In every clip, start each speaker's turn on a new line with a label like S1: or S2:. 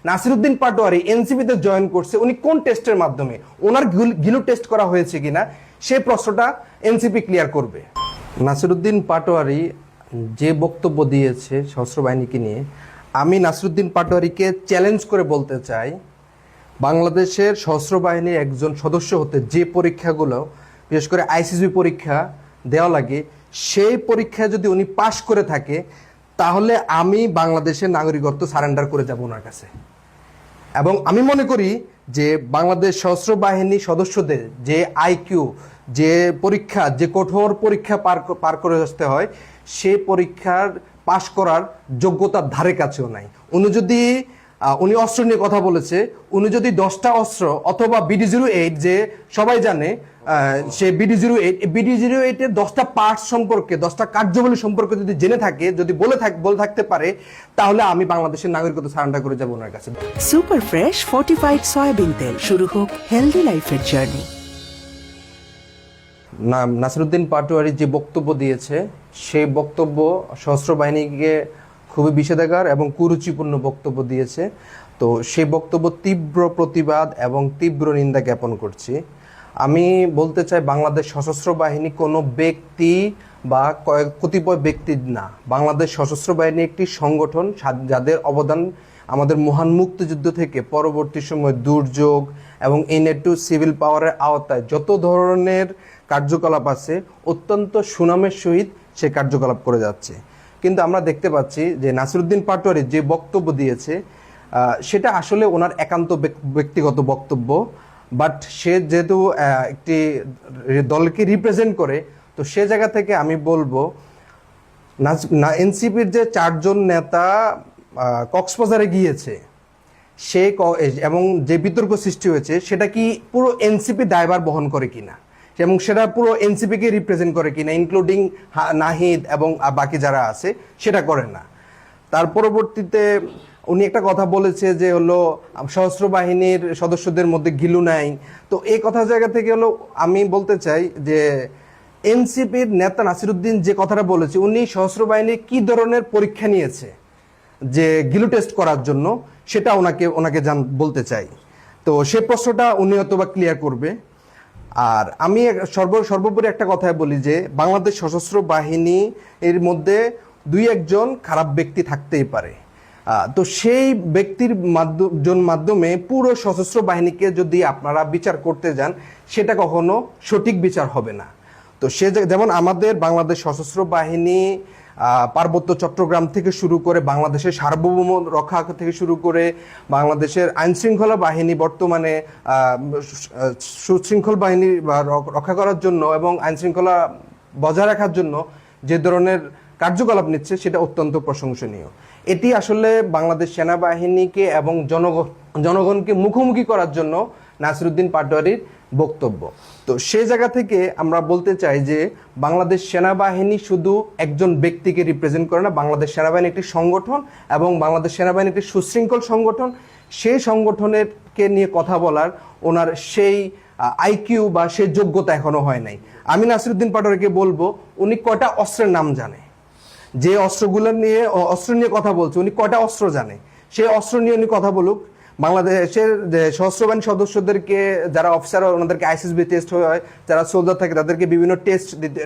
S1: Nasiruddin Patwari এনসিপিতে join করছে উনি কোন টেস্টের মাধ্যমে, ওনার গিলু টেস্ট করা হয়েছে কিনা, সেই প্রশ্নটা এনসিপি ক্লিয়ার করবে। নাসিরউদ্দিন পাটোয়ারি যে বক্তব্য দিয়েছে সশস্ত্র বাহিনীকে নিয়ে, আমি নাসিরউদ্দিন পাটোয়ারিকে চ্যালেঞ্জ করে বলতে চাই, বাংলাদেশের সশস্ত্র বাহিনীর একজন সদস্য হতে যে পরীক্ষাগুলো বিশেষ করে আইসিসি পরীক্ষা দেওয়া লাগে, সেই পরীক্ষায় যদি উনি পাশ করে থাকে তাহলে আমি বাংলাদেশের নাগরিকত্ব সারেন্ডার করে যাব ওনার কাছে। এবং আমি মনে করি যে বাংলাদেশ সশস্ত্র বাহিনী সদস্যদের যে আইকিউ, যে পরীক্ষা, যে কঠোর পরীক্ষা পার করে আসতে হয়, সেই পরীক্ষার পাশ করার যোগ্যতার ধারে কাছেও নাই। উনি অস্ত্র নিয়ে কথা বলেছে, উনি যদি 10টা অস্ত্র অথবা BD-08, যে সবাই জানে সে BD-08 এর 10টা পার্টস সম্পর্কে, 10টা কার্যাবলী সম্পর্কে যদি জেনে থাকে, যদি বলে থাকতে পারে, তাহলে আমি বাংলাদেশের নাগরিকত্ব সারেন্ডার করে যাব ওনার কাছে।
S2: সুপার ফ্রেশ ফর্টিফাইড সয়াবিন তেল, শুরু হোক হেলদি লাইফের জার্নি।
S1: নাসিরউদ্দিন পাটোয়ারি যে বক্তব্য দিয়েছে, সেই বক্তব্য সশস্ত্র বাহিনীকে খুবই বিষেধাগার এবং কুরুচিপূর্ণ বক্তব্য দিয়েছে। তো সেই বক্তব্য তীব্র প্রতিবাদ এবং তীব্র নিন্দা জ্ঞাপন করছি। আমি বলতে চাই, বাংলাদেশ সশস্ত্র বাহিনী কোনো ব্যক্তি বা কতিপয় ব্যক্তির না, বাংলাদেশ সশস্ত্র বাহিনী একটি সংগঠন যাদের অবদান আমাদের মহান মুক্তিযুদ্ধ থেকে পরবর্তী সময় দুর্যোগ এবং ইনএটু সিভিল পাওয়ারের আওতায় যত ধরনের কার্যকলাপ আছে, অত্যন্ত সুনামের সহিত সে কার্যকলাপ করে যাচ্ছে। কিন্তু আমরা দেখতে পাচ্ছি যে নাসিরউদ্দিন পাটোয়ারি যে বক্তব্য দিয়েছে, সেটা আসলে ওনার একান্ত ব্যক্তিগত বক্তব্য, বাট সে যেহেতু একটি দলকে রিপ্রেজেন্ট করে, তো সে জায়গা থেকে আমি বলবো, এনসিপির যে 4জন নেতা কক্সবাজারে গিয়েছে, এবং যে বিতর্ক সৃষ্টি হয়েছে, সেটা কি পুরো এনসিপি দায়ভার বহন করে কিনা, এবং সেটা পুরো এনসিপিকে রিপ্রেজেন্ট করে কিনা, ইনক্লুডিং নাহিদ এবং বাকি যারা আছে, সেটা করে না। তার পরবর্তীতে উনি একটা কথা বলেছে যে হলো সশস্ত্র বাহিনীর সদস্যদের মধ্যে গিলু নাই। তো এই কথা জায়গা থেকে হলো আমি বলতে চাই যে এনসিপির নেতা নাসিরউদ্দিন যে কথাটা বলেছে, উনি সশস্ত্র বাহিনীর কি ধরনের পরীক্ষা নিয়েছে যে গিলু টেস্ট করার জন্য, সেটা ওনাকে বলতে চাই। তো সে প্রশ্নটা উনি হয়তোবা ক্লিয়ার করবে। আর আমি সর্বোপরি একটা কথাই বলি যে বাংলাদেশ সশস্ত্র বাহিনী এর মধ্যে 2-1জন খারাপ ব্যক্তি থাকতেই পারে। তো সেই ব্যক্তির মাধ্যমে পুরো সশস্ত্র বাহিনীকে যদি আপনারা বিচার করতে যান, সেটা কখনো সঠিক বিচার হবে না। তো যেমন আমাদের বাংলাদেশ সশস্ত্র বাহিনী পার্বত্য চট্টগ্রাম থেকে শুরু করে বাংলাদেশের সার্বভৌম রক্ষা থেকে শুরু করে বাংলাদেশের আইনশৃঙ্খলা বাহিনী বর্তমানে সুশৃঙ্খল বাহিনী রক্ষা করার জন্য এবং আইনশৃঙ্খলা বজায় রাখার জন্য যে ধরনের কার্যকলাপ নিচ্ছে, সেটা অত্যন্ত প্রশংসনীয়। এটি আসলে বাংলাদেশ সেনাবাহিনীকে এবং জনগণকে মুখোমুখি করার জন্য নাসিরউদ্দিন পাটোয়ারির বক্তব্য। তো সেই জায়গা থেকে আমরা বলতে চাই যে বাংলাদেশ সেনাবাহিনী শুধু একজন ব্যক্তিকে রিপ্রেজেন্ট করে না, বাংলাদেশ সেনাবাহিনী একটি সংগঠন এবং বাংলাদেশ সেনাবাহিনী একটি সুশৃঙ্খল সংগঠন। সেই সংগঠনেরকে নিয়ে কথা বলার ওনার সেই আইকিউ বা সেই যোগ্যতা এখনো হয় নাই। আমি নাসিরউদ্দিন পাটোয়ারিকে বলবো, উনি কয়টা অস্ত্রের নাম জানে, যে অস্ত্র নিয়ে কথা বলছে, উনি কয়টা অস্ত্র জানে, সেই অস্ত্র নিয়ে উনি কথা বলুক। বাংলাদেশের সশস্ত্র বাহিনীর সদস্যদেরকে, যারা অফিসার হয় ওনাদেরকে আইসিসবি টেস্ট হয়, যারা সোলজার থাকে তাদেরকে বিভিন্ন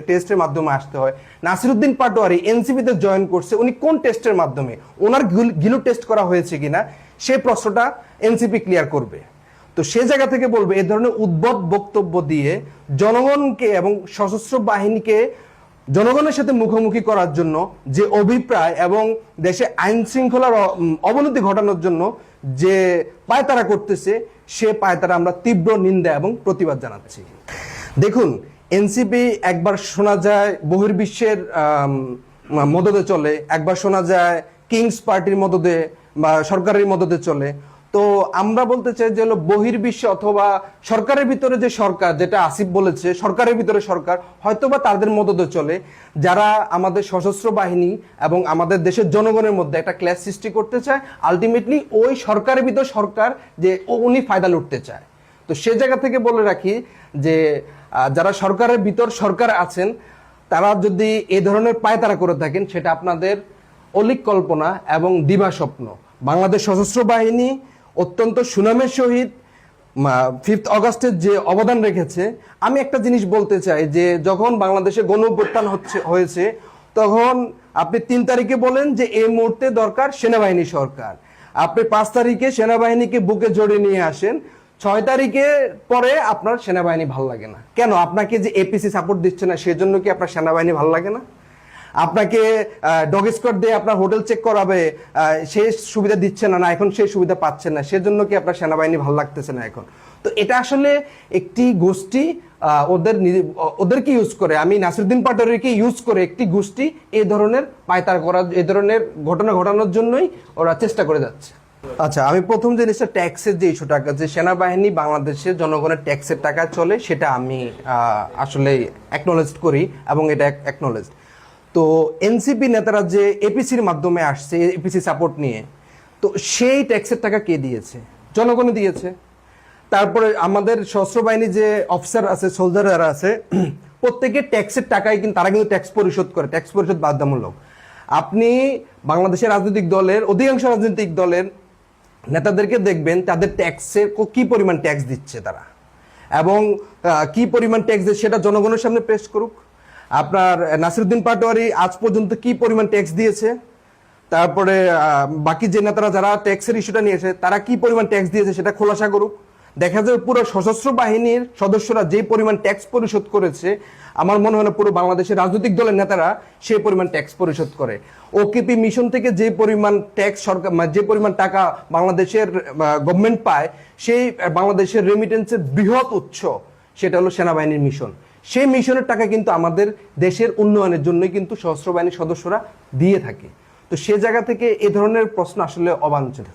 S1: টেস্টের মাধ্যমে আসতে হয়। নাসিরউদ্দিন পাটোয়ারি এনসিপিতে জয়েন করছে উনি কোন টেস্টের মাধ্যমে, ওনার গিলু টেস্ট করা হয়েছে কিনা, সেই প্রশ্নটা এনসিপি ক্লিয়ার করবে। তো সে জায়গা থেকে বলবে, এ ধরনের উদ্ভট বক্তব্য দিয়ে জনগণকে এবং সশস্ত্র বাহিনীকে জনগণের সাথে মুখোমুখি করার জন্য যে অভিপ্রায় এবং দেশে আইন শৃঙ্খলার অবনতি ঘটানোর জন্য যে পায়তারা করতেছে, সে পায়তারা আমরা তীব্র নিন্দা এবং প্রতিবাদ জানাচ্ছি। দেখুন, এনসিপি একবার শোনা যায় বহির্বিশ্বের মদদে চলে, একবার শোনা যায় কিংস পার্টির মদদে বা সরকারের মদদে চলে। তো আমরা বলতে চাই যে হলো বহির্বিশ্বে অথবা সরকারের ভিতরে যে সরকার, যেটা আসিফ বলেছে সরকারের ভিতরে সরকার, হয়তোবা তাদের মদদে চলে, যারা আমাদের সশস্ত্র বাহিনী এবং আমাদের দেশের জনগণের মধ্যে একটা ক্লাস সৃষ্টি করতে চায়। আলটিমেটলি ওই সরকারের ভিতর সরকার যে উনি ফায়দা লুটতে চায়। তো সে জায়গা থেকে বলে রাখি যে যারা সরকারের ভিতর সরকার আছেন, তারা যদি এ ধরনের পায়তারা করে থাকেন, সেটা আপনাদের অলিক কল্পনা এবং দিবা স্বপ্ন। বাংলাদেশ সশস্ত্র বাহিনী অত্যন্ত সুনামের সহিত 5th অগাস্টের যে অবদান রেখেছে। আমি একটা জিনিস বলতে চাই যে যখন বাংলাদেশে গণঅভ্যুত্থান হয়েছে তখন আপনি 3 তারিখে বলেন যে এই মুহূর্তে দরকার সেনাবাহিনী সরকার, আপনি 5 তারিখে সেনাবাহিনীকে বুকে জড়িয়ে নিয়ে আসেন, 6 তারিখে পরে আপনার সেনাবাহিনী ভালো লাগে না কেন? আপনাকে যে এপিসি সাপোর্ট দিচ্ছে না সেজন্য কি আপনার সেনাবাহিনী ভালো লাগে না? আপনাকে ডগ স্কোয়াড দিয়ে আপনার হোটেল চেক করাবে, সেই সুবিধা দিচ্ছে না, এখন সেই সুবিধা পাচ্ছেন না, সেজন্য কি আপনার সেনাবাহিনী ভালো লাগতেছে না এখন? তো এটা আসলে একটি গোষ্ঠী ওদেরকে ইউজ করে, আমি নাসিরউদ্দিন পাটোয়ারিকে ইউজ করে একটি গোষ্ঠী এই ধরনের পায়তার করার, এই ধরনের ঘটনা ঘটানোর জন্যই ওরা চেষ্টা করে যাচ্ছে। আচ্ছা, আমি প্রথম জিনিসটা ট্যাক্সের যে ইস্যুটা, যে সেনাবাহিনী বাংলাদেশের জনগণের ট্যাক্সের টাকা চলে, সেটা আমি আসলে অ্যাকনোলেজ করি এবং এটা অ্যাকনোলেজ। তো এনসিপি নেতারা যে এপিসির মাধ্যমে আসছে, এপিসি সাপোর্ট নিয়ে, তো সেই ট্যাক্সের টাকা কে দিয়েছে? জনগণই দিয়েছে। তারপরে আমাদের সশস্ত্র বাহিনী যে অফিসার আছে, সোলজার যারা আছে, প্রত্যেকের ট্যাক্সের টাকায় কিন্তু তারা কিন্তু ট্যাক্স পরিশোধ করে, ট্যাক্স পরিশোধ বাধ্যতামূলক। আপনি বাংলাদেশের রাজনৈতিক দলের, অধিকাংশ রাজনৈতিক দলের নেতাদেরকে দেখবেন তাদের ট্যাক্সের কি পরিমাণ ট্যাক্স দিচ্ছে তারা, এবং কি পরিমাণ ট্যাক্স দিচ্ছে সেটা জনগণের সামনে পেশ করুক। আপনার নাসিরউদ্দিন পাটোয়ারি আজ পর্যন্ত কি পরিমাণ ট্যাক্স দিয়েছে, তারপরে বাকি যে নেতারা যারা ট্যাক্সের ইস্যুটা নিয়েছে তারা কি পরিমাণ ট্যাক্স দিয়েছে সেটা খোলাসা করুক। দেখা যাবে পুরো সশস্ত্র বাহিনীর সদস্যরা যে পরিমাণ ট্যাক্স পরিশোধ করেছে, আমার মনে হয় না পুরো বাংলাদেশের রাজনৈতিক দলের নেতারা সেই পরিমাণ ট্যাক্স পরিশোধ করে। ওকেপি মিশন থেকে যে পরিমাণ ট্যাক্স সরকার, যে পরিমাণ টাকা বাংলাদেশের গভর্নমেন্ট পায়, সেই বাংলাদেশের রেমিটেন্সের বৃহৎ উৎস সেটা হলো সেনাবাহিনীর মিশন। সেই মিশনের টাকা কিন্তু আমাদের দেশের উন্নয়নের জন্যই কিন্তু সশস্ত্র বাহিনীর সদস্যরা দিয়ে থাকে। তো সে জায়গা থেকে এ ধরনের প্রশ্ন আসলে অবাঞ্ছিত।